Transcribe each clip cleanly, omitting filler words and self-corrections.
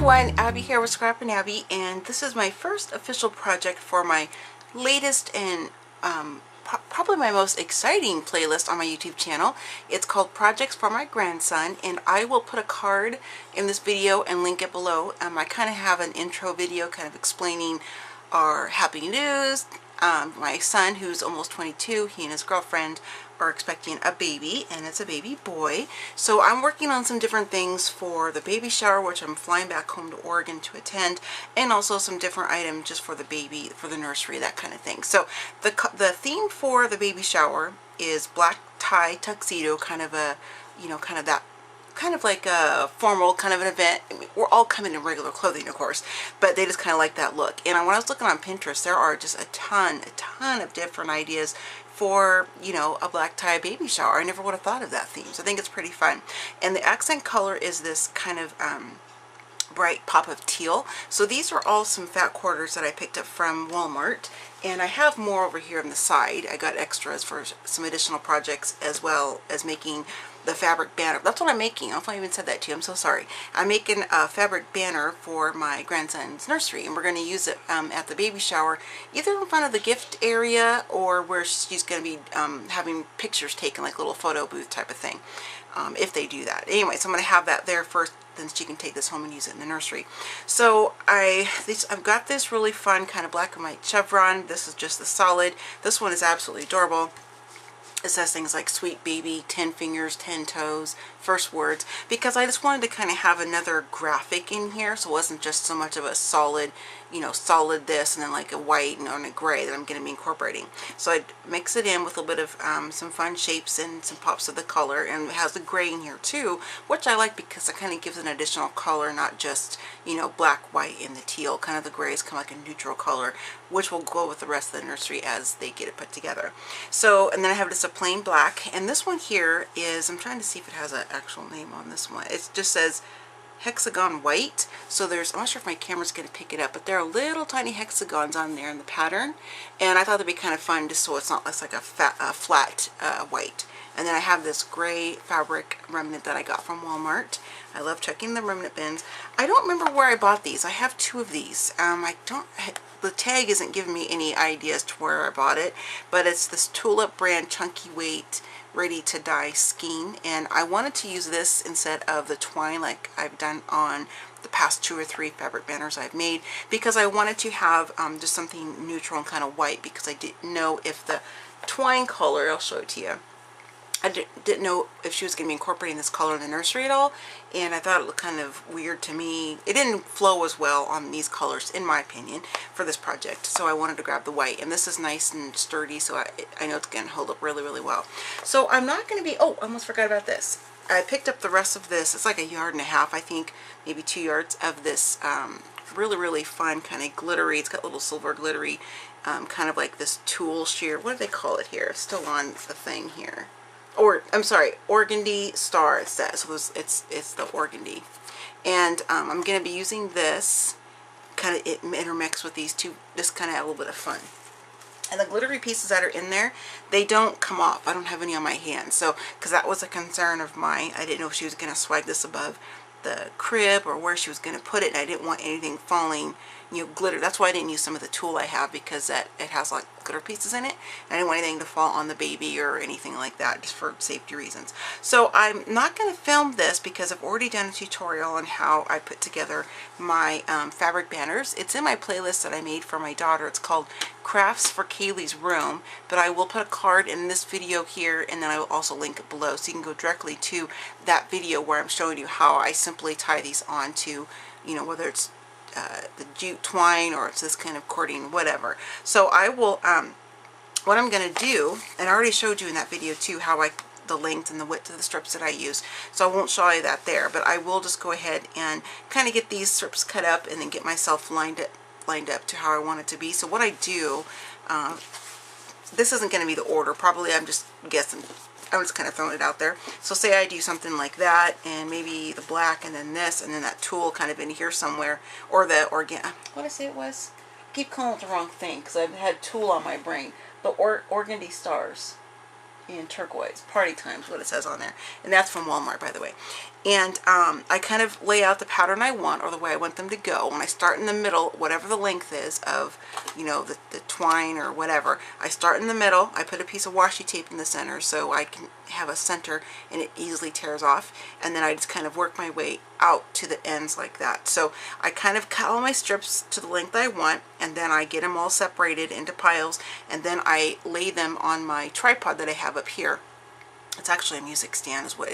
everyone, Abby here with ScrappinAbby, and this is my first official project for my latest and probably my most exciting playlist on my YouTube channel. It's called Projects for My Grandson, and I will put a card in this video and link it below. I kind of have an intro video kind of explaining our happy news. My son, who's almost 22, he and his girlfriend are expecting a baby, and it's a baby boy. So I'm working on some different things for the baby shower, which I'm flying back home to Oregon to attend, and also some different items just for the baby, for the nursery, that kind of thing. So the theme for the baby shower is black tie tuxedo, kind of a, kind of like a formal kind of an event. I mean, we're all coming in regular clothing, of course, but they just kind of like that look. And when I was looking on Pinterest, there are just a ton of different ideas for, a black tie baby shower. I never would have thought of that theme, so I think it's pretty fun. And the accent color is this kind of bright pop of teal. So these are all some fat quarters that I picked up from Walmart, and I have more over here on the side. I got extras for some additional projects, as well as making the fabric banner. That's what I'm making. I don't know if I even said that to you. I'm so sorry. I'm making a fabric banner for my grandson's nursery, and we're going to use it at the baby shower, either in front of the gift area or where she's going to be having pictures taken, like a little photo booth type of thing, if they do that. Anyway, so I'm going to have that there first, then she can take this home and use it in the nursery. So I've got this really fun kind of black and white chevron. This is just the solid. This one is absolutely adorable. It says things like sweet baby, 10 fingers, 10 toes, first words, because I just wanted to kind of have another graphic in here, so it wasn't just so much of a solid, solid this and then like a white and a gray that I'm going to be incorporating. So I mix it in with a little bit of some fun shapes and some pops of the color, and it has the gray in here too, which I like because it kind of gives an additional color, not just, black, white, and the teal. Kind of the grays come like a neutral color, which will go with the rest of the nursery as they get it put together. So, and then I have just a plain black, and this one here is, I'm trying to see if it has an actual name on this one. It just says hexagon white. So there's, I'm not sure if my camera's going to pick it up, but there are little tiny hexagons on there in the pattern, and I thought that'd be kind of fun just so it's not like a flat white. And then I have this gray fabric remnant that I got from Walmart. I love checking the remnant bins. I don't remember where I bought these. I have two of these. The tag isn't giving me any ideas to where I bought it, but it's this Tulip brand chunky weight ready to dye skein, and I wanted to use this instead of the twine like I've done on the past 2 or 3 fabric banners I've made, because I wanted to have just something neutral and kind of white, because I didn't know if the twine color, I'll show it to you, I didn't know if she was going to be incorporating this color in the nursery at all, and I thought it looked kind of weird to me. It didn't flow as well on these colors, in my opinion, for this project, so I wanted to grab the white. And this is nice and sturdy, so I know it's going to hold up really, really well. So I'm not going to be, oh, I almost forgot about this. I picked up the rest of this. It's like 1.5 yards, I think, maybe 2 yards of this really, really fun kind of glittery, it's got little silver glittery, kind of like this tulle sheer, what do they call it here? It's still on the thing here. Or I'm sorry, organdy star it says. So it's the organdy, and I'm going to be using this kind of intermix with these two, just kind of have a little bit of fun. And the glittery pieces that are in there, they don't come off. I don't have any on my hand, so because that was a concern of mine. I didn't know if she was going to swag this above the crib or where she was going to put it, and I didn't want anything falling, glitter. That's why I didn't use some of the tulle I have, because it has like glitter pieces in it, and I didn't want anything to fall on the baby or anything like that, just for safety reasons. So I'm not going to film this because I've already done a tutorial on how I put together my fabric banners. It's in my playlist that I made for my daughter. It's called Crafts for Kaylee's Room, but I will put a card in this video here, and then I will also link it below, so you can go directly to that video where I'm showing you how I simply tie these on to, whether it's the jute twine or it's this kind of cording, whatever. So I will, what I'm going to do, and I already showed you in that video too how the length and the width of the strips that I use, so I won't show you that there, but I will just go ahead and kind of get these strips cut up and then get myself lined up to how I want it to be. So what I do, this isn't going to be the order, probably, I'm just guessing. I'm just kind of throwing it out there. So say I do something like that, and maybe the black, and then this, and then that tulle kind of in here somewhere, or the what did I say it was? I keep calling it the wrong thing because I've had tulle on my brain. But organdy stars. in turquoise. Party Time's what it says on there. And that's from Walmart, by the way. And I kind of lay out the pattern I want, or the way I want them to go. When I start in the middle, whatever the length is of, you know, the twine or whatever, I start in the middle. I put a piece of washi tape in the center so I can have a center and it easily tears off. And then I just kind of work my way out to the ends like that. So I kind of cut all my strips to the length I want, and then I get them all separated into piles, and then I lay them on my tripod that I have up here. It's actually a music stand is what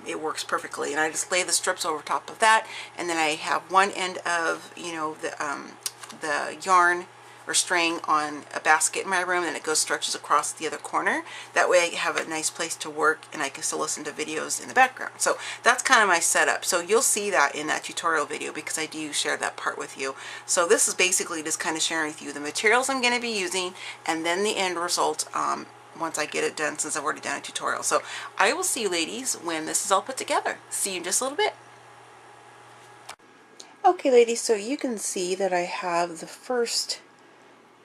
it works perfectly. And I just lay the strips over top of that, and then I have one end of, you know, the yarn or string on a basket in my room, and it goes stretches across the other corner. That way I have a nice place to work and I can still listen to videos in the background. So that's kind of my setup. So you'll see that in that tutorial video because I do share that part with you. So this is basically just kind of sharing with you the materials I'm going to be using, and then the end result once I get it done, since I've already done a tutorial. So I will see you ladies when this is all put together. See you in just a little bit. Okay ladies, so you can see that I have the first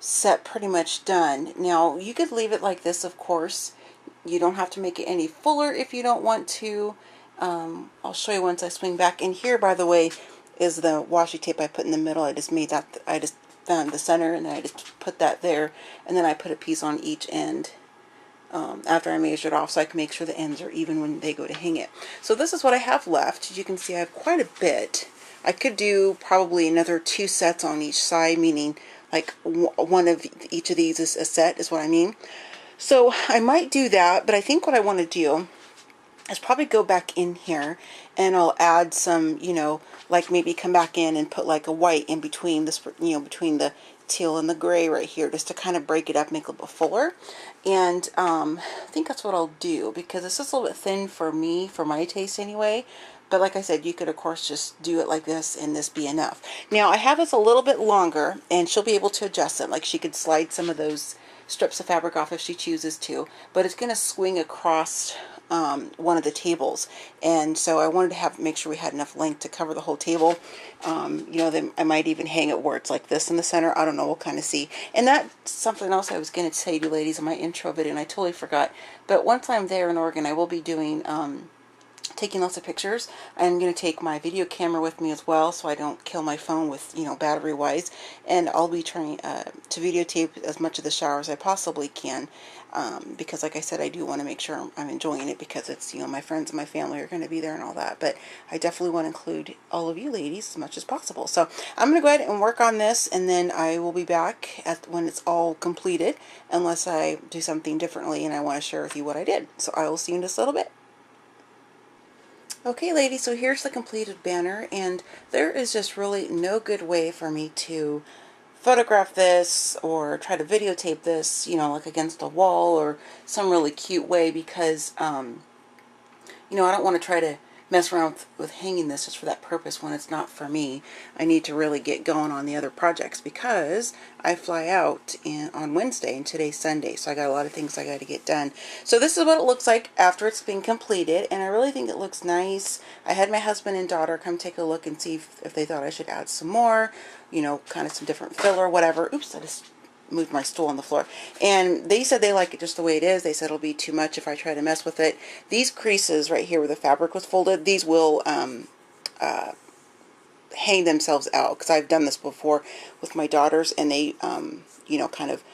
set pretty much done. Now you could leave it like this, of course. You don't have to make it any fuller if you don't want to. I'll show you once I swing back. And here, by the way, is the washi tape I put in the middle. I just made that, I just found the center and then I just put that there, and then I put a piece on each end after I measured off so I can make sure the ends are even when they go to hang it. So this is what I have left. As you can see, I have quite a bit. I could do probably another 2 sets on each side, meaning like one of each of these is a set, is what I mean. So I might do that, but I think what I want to do is probably go back in here and I'll add some, you know, like maybe come back in and put like a white in between this, you know, between the teal and the gray right here, just to kind of break it up, make it a little fuller. And I think that's what I'll do, because it's just a little bit thin for me, for my taste anyway. But like I said, you could of course just do it like this and this be enough. Now I have this a little bit longer and she'll be able to adjust them. Like she could slide some of those strips of fabric off if she chooses to, but it's going to swing across one of the tables, and so I wanted to make sure we had enough length to cover the whole table. You know, then I might even hang it where it's like this in the center. I don't know, we'll kind of see. And that's something else I was going to say to you ladies in my intro video, and I totally forgot. But once I'm there in Oregon, I will be doing taking lots of pictures. I'm going to take my video camera with me as well, so I don't kill my phone with, you know, battery wise. And I'll be trying to videotape as much of the shower as I possibly can, because like I said, I do want to make sure I'm enjoying it, because it's, you know, my friends and my family are going to be there and all that. But I definitely want to include all of you ladies as much as possible. So I'm going to go ahead and work on this, and then I will be back when it's all completed, unless I do something differently and I want to share with you what I did. So I will see you in just a little bit. Okay ladies, so here's the completed banner, and there is just really no good way for me to photograph this or try to videotape this, you know, like against a wall or some really cute way, because you know, I don't want to try to mess around with hanging this just for that purpose when it's not for me. I need to really get going on the other projects, because I fly out on Wednesday and today's Sunday, so I got a lot of things I got to get done. So this is what it looks like after it's been completed, and I really think it looks nice. I had my husband and daughter come take a look and see if they thought I should add some more, you know, kind of some different filler, whatever. Oops, I just moved my stool on the floor. And they said they like it just the way it is. They said it'll be too much if I try to mess with it. These creases right here where the fabric was folded, these will hang themselves out, because I've done this before with my daughters, and they you know, kind of,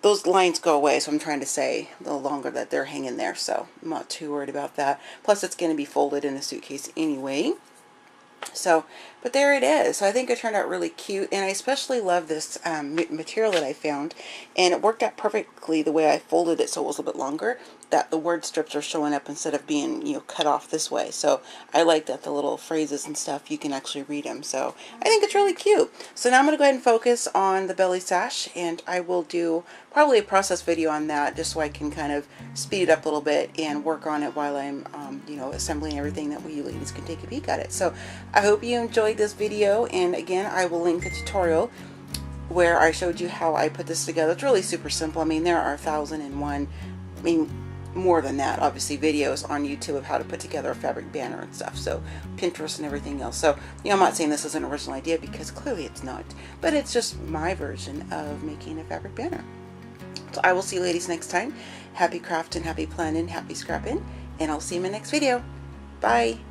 those lines go away. So I'm trying to say the longer that they're hanging there, so I'm not too worried about that. Plus it's going to be folded in a suitcase anyway. So, but there it is. So I think it turned out really cute, and I especially love this material that I found, and it worked out perfectly the way I folded it, so it was a little bit longer, that the word strips are showing up instead of being, you know, cut off this way. So I like that the little phrases and stuff, you can actually read them. So I think it's really cute. So now I'm going to go ahead and focus on the belly sash, and I will do probably a process video on that, just so I can kind of speed it up a little bit and work on it while I'm you know, assembling everything, that way you ladies can take a peek at it. So I hope you enjoyed this video, and again, I will link the tutorial where I showed you how I put this together. It's really super simple. I mean, there are 1,001, I mean, more than that, obviously, videos on YouTube of how to put together a fabric banner and stuff. So Pinterest and everything else. So, you know, I'm not saying this is an original idea, because clearly it's not, but it's just my version of making a fabric banner. So I will see you ladies next time. Happy crafting, happy planning, happy scrapping, and I'll see you in my next video. Bye!